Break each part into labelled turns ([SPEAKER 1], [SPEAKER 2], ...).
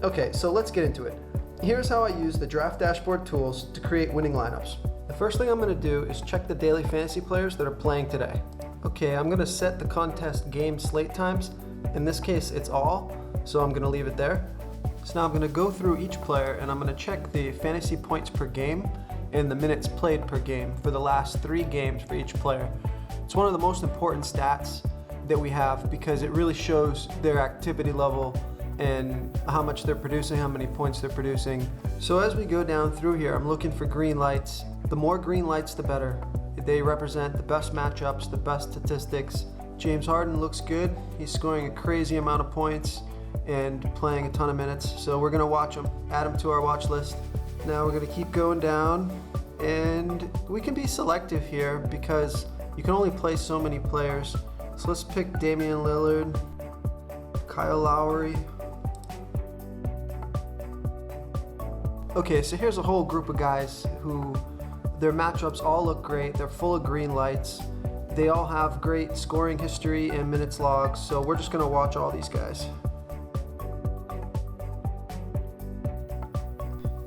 [SPEAKER 1] Okay, so let's get into it. Here's how I use the Draft Dashboard tools to create winning lineups. The first thing I'm going to do is check the daily fantasy players that are playing today. Okay, I'm going to set the contest game slate times. In this case, it's all, so I'm going to leave it there. So now I'm going to go through each player and I'm going to check the fantasy points per game and the minutes played per game for the last 3 games for each player. It's one of the most important stats that we have because it really shows their activity level and how much they're producing, how many points they're producing. So as we go down through here, I'm looking for green lights. The more green lights, the better. They represent the best matchups, the best statistics. James Harden looks good. He's scoring a crazy amount of points and playing a ton of minutes. So we're gonna watch him, add him to our watch list. Now we're gonna keep going down, and we can be selective here because you can only play so many players. So let's pick Damian Lillard, Kyle Lowry. Okay, so here's a whole group of guys who their matchups all look great. They're full of green lights. They all have great scoring history and minutes logs, so we're just gonna watch all these guys.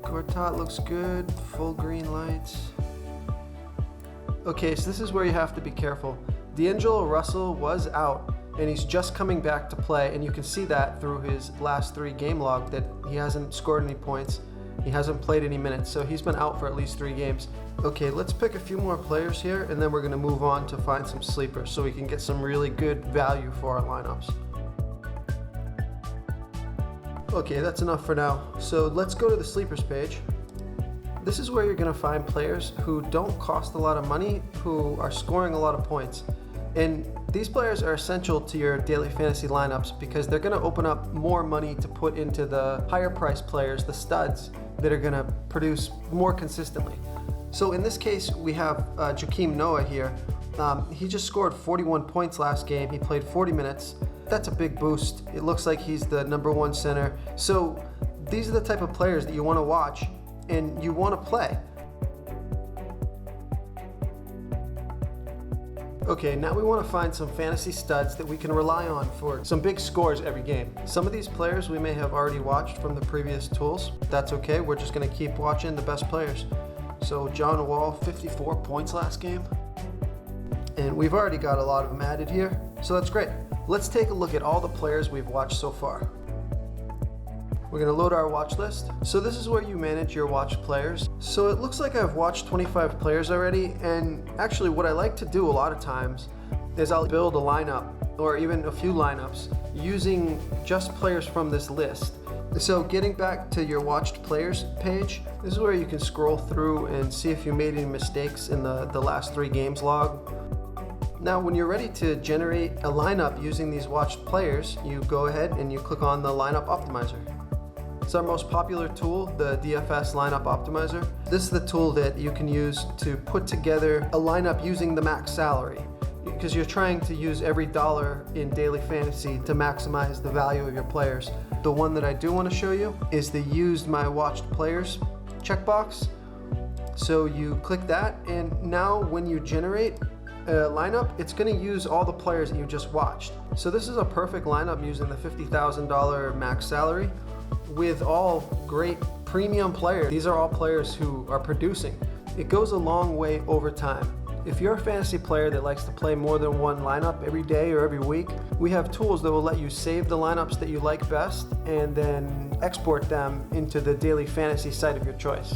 [SPEAKER 1] Gortat looks good, full green lights. Okay, so this is where you have to be careful. D'Angelo Russell was out, and he's just coming back to play, and you can see that through his last 3 game log that he hasn't scored any points. He hasn't played any minutes, so he's been out for at least 3 games. Okay, let's pick a few more players here, and then we're gonna move on to find some sleepers so we can get some really good value for our lineups. Okay, that's enough for now. So let's go to the sleepers page. This is where you're gonna find players who don't cost a lot of money, who are scoring a lot of points. And these players are essential to your daily fantasy lineups because they're gonna open up more money to put into the higher priced players, the studs, that are gonna produce more consistently. So in this case, we have Joakim Noah here. He just scored 41 points last game. He played 40 minutes. That's a big boost. It looks like he's the #1 center. So these are the type of players that you wanna watch and you wanna play. Okay, now we want to find some fantasy studs that we can rely on for some big scores every game. Some of these players we may have already watched from the previous tools. That's okay, we're just going to keep watching the best players. So John Wall, 54 points last game. And we've already got a lot of them added here, so that's great. Let's take a look at all the players we've watched so far. We're going to load our watch list. So this is where you manage your watched players. So it looks like I've watched 25 players already, and actually what I like to do a lot of times is I'll build a lineup or even a few lineups using just players from this list. So getting back to your watched players page, this is where you can scroll through and see if you made any mistakes in the last 3 games log. Now when you're ready to generate a lineup using these watched players, you go ahead and you click on the lineup optimizer. It's our most popular tool, the DFS Lineup Optimizer. This is the tool that you can use to put together a lineup using the max salary, because you're trying to use every dollar in daily fantasy to maximize the value of your players. The one that I do want to show you is the Used My Watched Players checkbox. So you click that, and now when you generate a lineup, it's going to use all the players that you just watched. So this is a perfect lineup using the $50,000 max salary with all great premium players. These are all players who are producing. It goes a long way over time. If you're a fantasy player that likes to play more than one lineup every day or every week, we have tools that will let you save the lineups that you like best and then export them into the daily fantasy site of your choice.